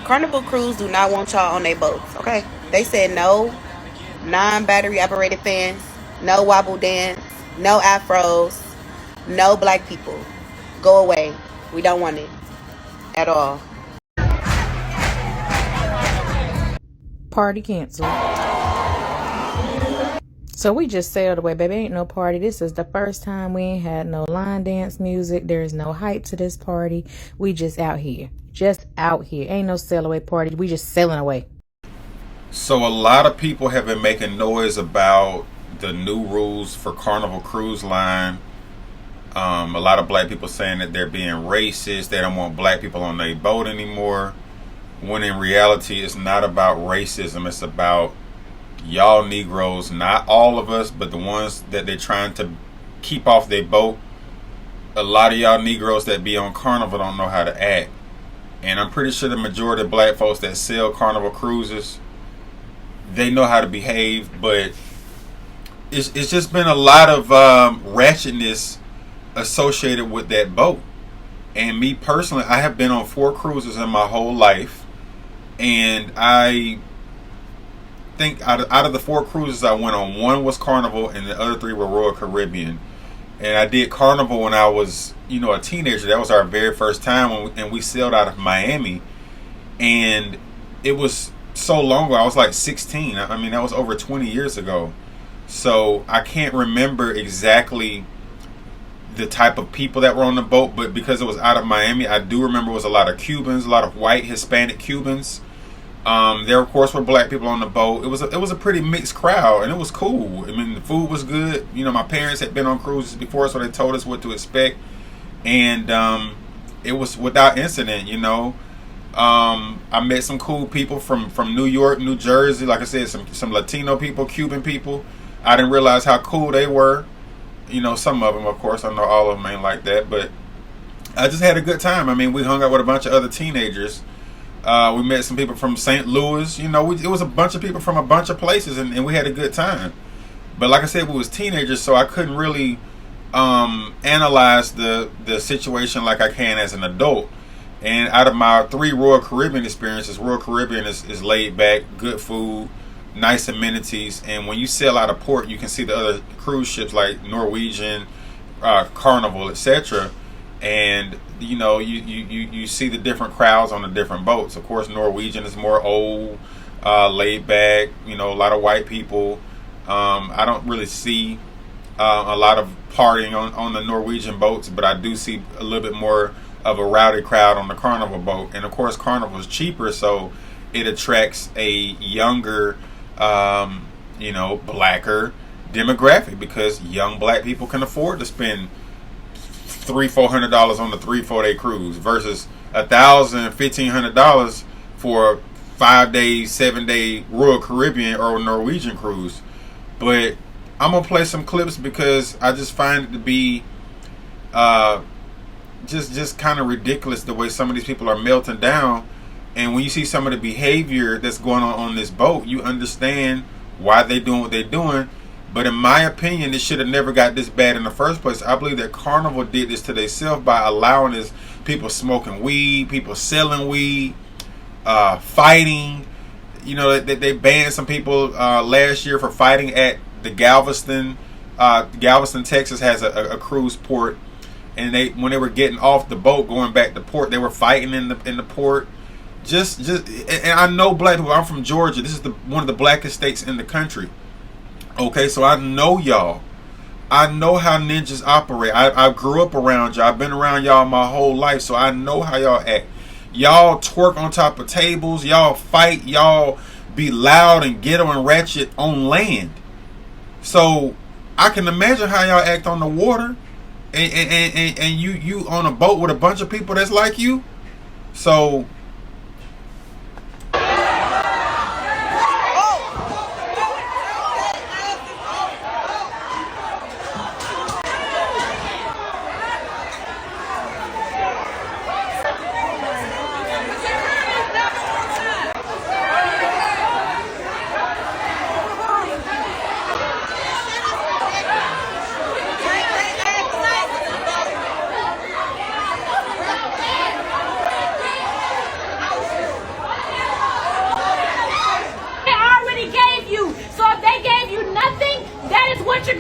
Carnival Cruise do not want y'all on their boats, okay? They said no non-battery operated fans, no wobble dance, no afros, no black people. Go away. We don't want it at all. Party canceled. So we just sailed away, baby. Ain't no party. This is the first time we ain't had no line dance music. There's no hype to this party. We just out here. Just out here. Ain't no sail away party. We just sailing away. So a lot of people have been making noise about the new rules for Carnival Cruise Line. A lot of black people saying that they're being racist. They don't want black people on their boat anymore. When in reality, it's not about racism. It's about y'all Negroes, not all of us, but the ones that they're trying to keep off their boat. A lot of y'all Negroes that be on Carnival don't know how to act. And I'm pretty sure the majority of black folks that sail Carnival cruises, they know how to behave, but it's just been a lot of ratchetness associated with that boat. And me personally, I have been on 4 cruises in my whole life, and I think out of the 4 cruises I went on, 1 was Carnival and the other 3 were Royal Caribbean. And I did Carnival when I was, a teenager. That was our very first time, and we sailed out of Miami. And it was so long ago. I was like 16. I mean, that was over 20 years ago. So I can't remember exactly the type of people that were on the boat, but because it was out of Miami, I do remember it was a lot of Cubans, a lot of white Hispanic Cubans. There of course were black people on the boat. It was a pretty mixed crowd, and it was cool. I mean, the food was good. My parents had been on cruises before, so they told us what to expect, and it was without incident. I met some cool people from New York, New Jersey. Like I said, some Latino people, Cuban people. I didn't realize how cool they were. Some of them, of course. I know all of them ain't like that, but I just had a good time. I mean, we hung out with a bunch of other teenagers. We met some people from St. Louis. It was a bunch of people from a bunch of places, and we had a good time. But like I said, we was teenagers, so I couldn't really analyze the situation like I can as an adult. And out of my 3 Royal Caribbean experiences, Royal Caribbean is laid back, good food, nice amenities, and when you sail out of port, you can see the other cruise ships like Norwegian, Carnival, etc. And you see the different crowds on the different boats. Of course, Norwegian is more old, laid back. A lot of white people. I don't really see a lot of partying on the Norwegian boats, but I do see a little bit more of a rowdy crowd on the Carnival boat. And of course, Carnival is cheaper, so it attracts a younger, blacker demographic, because young black people can afford to spend $300-400 on the 3-4 day cruise versus $1,000-1,500 for 5-day, 7-day Royal Caribbean or Norwegian cruise. But I'm gonna play some clips because I just find it to be just kind of ridiculous the way some of these people are melting down. And when you see some of the behavior that's going on this boat, you understand why they're doing what they're doing. But in my opinion, it should have never got this bad in the first place. I believe that Carnival did this to themselves by allowing this people smoking weed, people selling weed, fighting. They banned some people last year for fighting at the Galveston. Galveston, Texas has a cruise port, and when they were getting off the boat going back to port, they were fighting in the port. And I know black people. I'm from Georgia. This is one of the blackest states in the country. Okay, so I know y'all. I know how ninjas operate. I grew up around y'all. I've been around y'all my whole life, so I know how y'all act. Y'all twerk on top of tables. Y'all fight. Y'all be loud and ghetto and ratchet on land. So I can imagine how y'all act on the water, and you on a boat with a bunch of people that's like you. So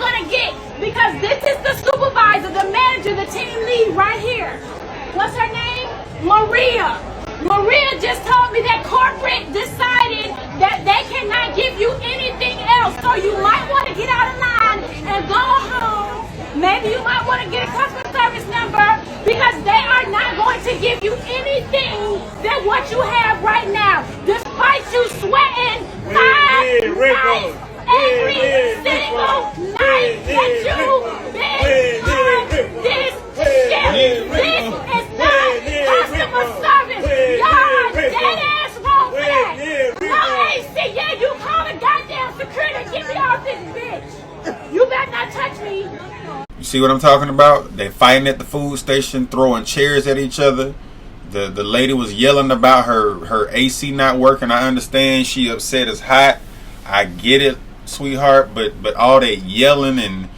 gonna get, because this is the supervisor, the manager, the team lead right here. What's her name? Maria. Maria just told me that corporate decided that they cannot give you anything else. So you might want to get out of line and go home. Maybe you might want to get a customer service number, because they are not going to give you anything than what you have right now. Despite you sweating 5 nights every single night that you've been on this ship. This is not customer service. Y'all dead ass wrong for that. No AC, yeah, you call the goddamn security. Get me off this bitch. You better not touch me. You see what I'm talking about? They fighting at the food station, throwing chairs at each other. The lady was yelling about her AC not working. I understand she upset, it's hot. I get it, sweetheart, but all that yelling and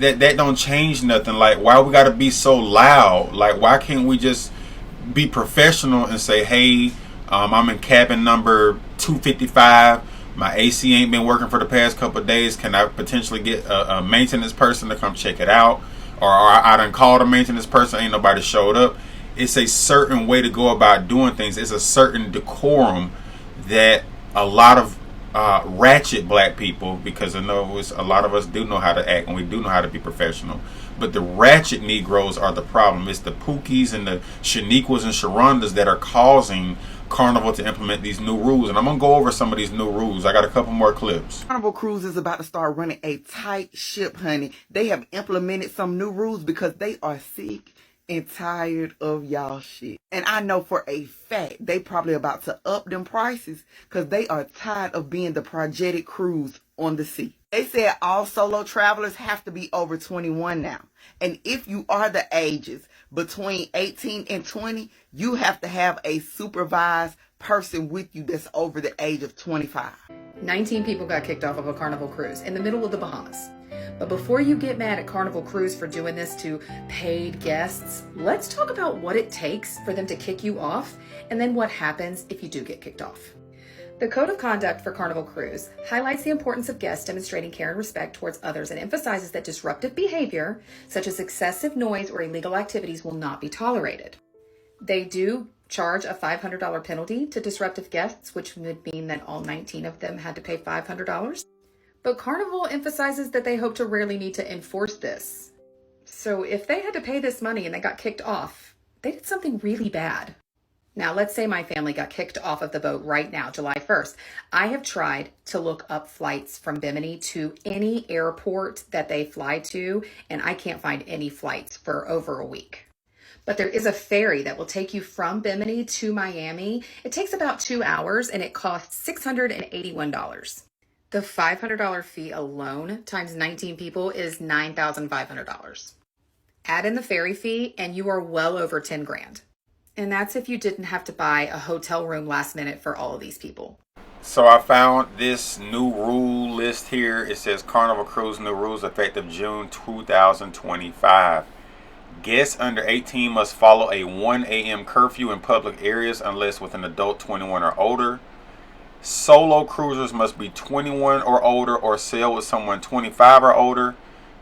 that don't change nothing. Like, why we gotta be so loud? Like, why can't we just be professional and say, hey, I'm in cabin number 255. My AC ain't been working for the past couple of days. Can I potentially get a maintenance person to come check it out? Or I done called a maintenance person, ain't nobody showed up. It's a certain way to go about doing things. It's a certain decorum that a lot of ratchet black people, because I know a lot of us do know how to act and we do know how to be professional, but the ratchet Negroes are the problem. It's the Pookies and the Shaniquas and Sharondas that are causing Carnival to implement these new rules. And I'm going to go over some of these new rules. I got a couple more clips. Carnival Cruise is about to start running a tight ship, honey. They have implemented some new rules because they are sick and tired of y'all shit. And I know for a fact they probably about to up them prices because they are tired of being the projected cruise on the sea. They said all solo travelers have to be over 21 now. And if you are the ages between 18 and 20, you have to have a supervised person with you that's over the age of 25. 19 people got kicked off of a Carnival cruise in the middle of the Bahamas. But before you get mad at Carnival Cruise for doing this to paid guests, let's talk about what it takes for them to kick you off, and then what happens if you do get kicked off. The Code of Conduct for Carnival Cruise highlights the importance of guests demonstrating care and respect towards others and emphasizes that disruptive behavior, such as excessive noise or illegal activities, will not be tolerated. They do charge a $500 penalty to disruptive guests, which would mean that all 19 of them had to pay $500. But Carnival emphasizes that they hope to rarely need to enforce this. So if they had to pay this money and they got kicked off, they did something really bad. Now, let's say my family got kicked off of the boat right now, July 1st. I have tried to look up flights from Bimini to any airport that they fly to, and I can't find any flights for over a week. But there is a ferry that will take you from Bimini to Miami. It takes about 2 hours and it costs $681. The $500 fee alone times 19 people is $9,500. Add in the ferry fee and you are well over 10 grand. And that's if you didn't have to buy a hotel room last minute for all of these people. So I found this new rule list here. It says Carnival Cruise new rules effective June 2025. Guests under 18 must follow a 1 a.m. curfew in public areas unless with an adult 21 or older. Solo cruisers must be 21 or older or sail with someone 25 or older.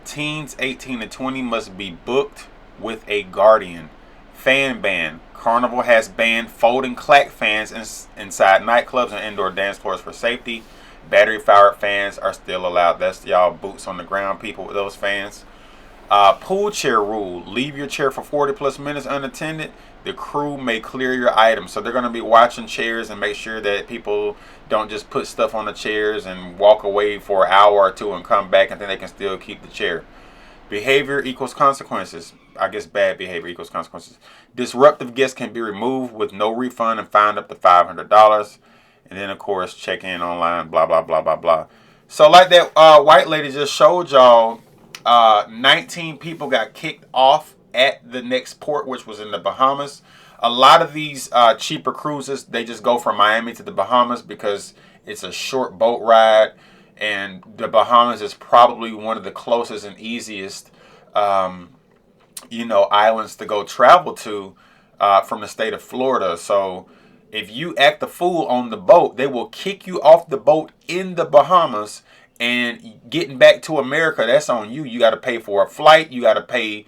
Teens 18 to 20 must be booked with a guardian. Fan ban. Carnival has banned folding clack fans inside nightclubs and indoor dance floors for safety. Battery-powered fans are still allowed. That's y'all boots on the ground people with those fans. Pool chair rule. Leave your chair for 40 plus minutes unattended. The crew may clear your items. So they're going to be watching chairs and make sure that people don't just put stuff on the chairs and walk away for an hour or two and come back and then they can still keep the chair. Behavior equals consequences. I guess bad behavior equals consequences. Disruptive guests can be removed with no refund and fined up to $500. And then, of course, check in online, blah, blah, blah, blah, blah. So like that white lady just showed y'all, 19 people got kicked off at the next port, which was in the Bahamas. A lot of these cheaper cruises, they just go from Miami to the Bahamas because it's a short boat ride. And the Bahamas is probably one of the closest and easiest, islands to go travel to from the state of Florida. So if you act a fool on the boat, they will kick you off the boat in the Bahamas And getting back to America, that's on you. You got to pay for a flight. You got to pay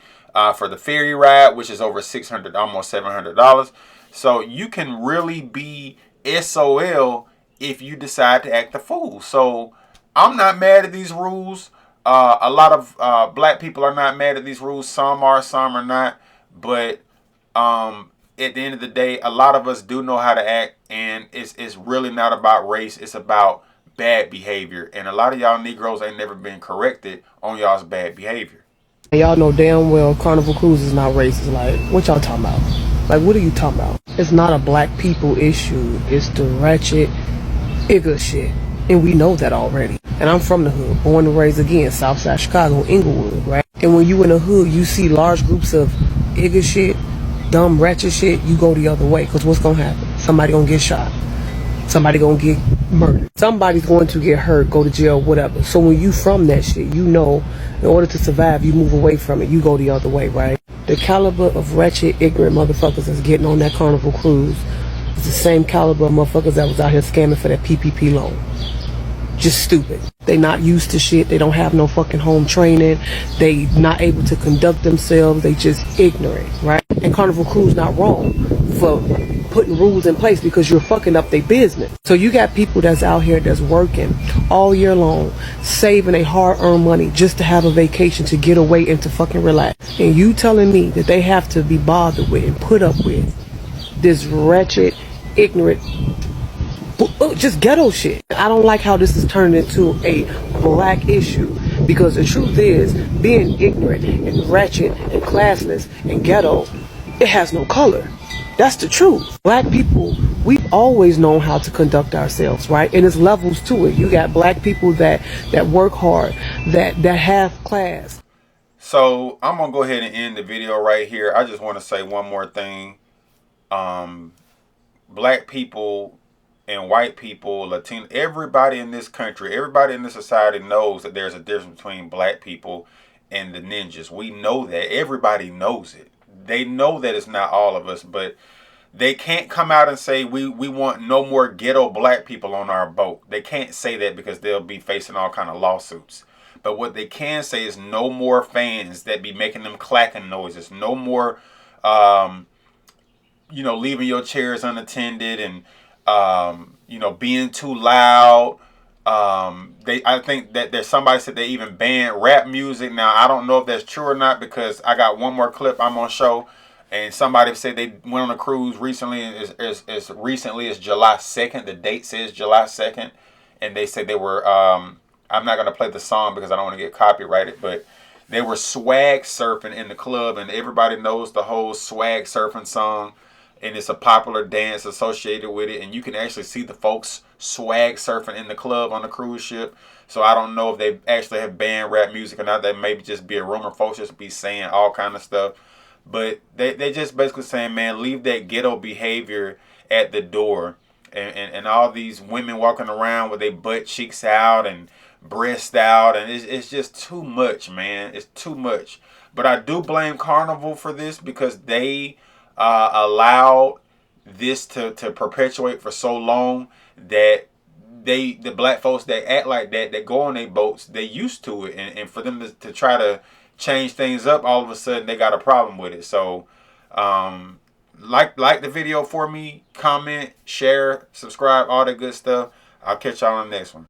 for the ferry ride, which is over $600, almost $700. So you can really be SOL if you decide to act a fool. So I'm not mad at these rules. A lot of black people are not mad at these rules. Some are, some are not. But at the end of the day, a lot of us do know how to act, and it's really not about race. It's about bad behavior, and a lot of y'all Negroes ain't never been corrected on y'all's bad behavior. Y'all know damn well Carnival Cruise is not racist. Like, what y'all talking about? Like, what are you talking about? It's not a black people issue. It's the ratchet, igga shit. And we know that already. And I'm from the hood, born and raised again, Southside Chicago, Inglewood, right? And when you in the hood, you see large groups of igga shit, dumb ratchet shit, you go the other way. Because what's going to happen? Somebody going to get shot. Somebody gonna get murdered. Somebody's going to get hurt, go to jail, whatever. So when you from that shit, you know, in order to survive, you move away from it. You go the other way, right? The caliber of wretched, ignorant motherfuckers that's getting on that Carnival Cruise is the same caliber of motherfuckers that was out here scamming for that PPP loan. Just stupid. They not used to shit. They don't have no fucking home training. They not able to conduct themselves. They just ignorant, right? And Carnival Cruise not wrong for putting rules in place because you're fucking up their business. So you got people that's out here that's working all year long, saving a hard-earned money just to have a vacation, to get away and to fucking relax. And you telling me that they have to be bothered with and put up with this wretched, ignorant, just ghetto shit. I don't like how this is turned into a black issue, because the truth is, being ignorant and ratchet and classless and ghetto, it has no color. That's the truth. Black people, we've always known how to conduct ourselves, right? And there's levels to it. You got black people that work hard, that have class. So I'm gonna go ahead and end the video right here. I just want to say one more thing. Black people and white people, Latino, everybody in this country, everybody in this society knows that there's a difference between black people and the ninjas. We know that. Everybody knows it. They know that it's not all of us, but they can't come out and say we want no more ghetto black people on our boat. They can't say that because they'll be facing all kind of lawsuits. But what they can say is no more fans that be making them clacking noises. No more, leaving your chairs unattended and, being too loud. I think that there's somebody said they even banned rap music. Now, I don't know if that's true or not, because I got one more clip I'm going to show. And somebody said they went on a cruise recently, as recently as July 2nd. The date says July 2nd. And they said they were, I'm not going to play the song because I don't want to get copyrighted, but they were swag surfing in the club. And everybody knows the whole swag surfing song. And it's a popular dance associated with it. And you can actually see the folks swag surfing in the club on the cruise ship. So I don't know if they actually have banned rap music or not. That maybe just be a rumor. Folks just be saying all kind of stuff. But they just basically saying, man, leave that ghetto behavior at the door. And all these women walking around with their butt cheeks out and breast out. And it's just too much, man. It's too much. But I do blame Carnival for this, because they allowed this to perpetuate for so long that the black folks that act like that go on their boats, they used to it. And for them to try to change things up, all of a sudden they got a problem with it. So like the video for me, comment, share, subscribe, all that good stuff. I'll catch y'all on the next one.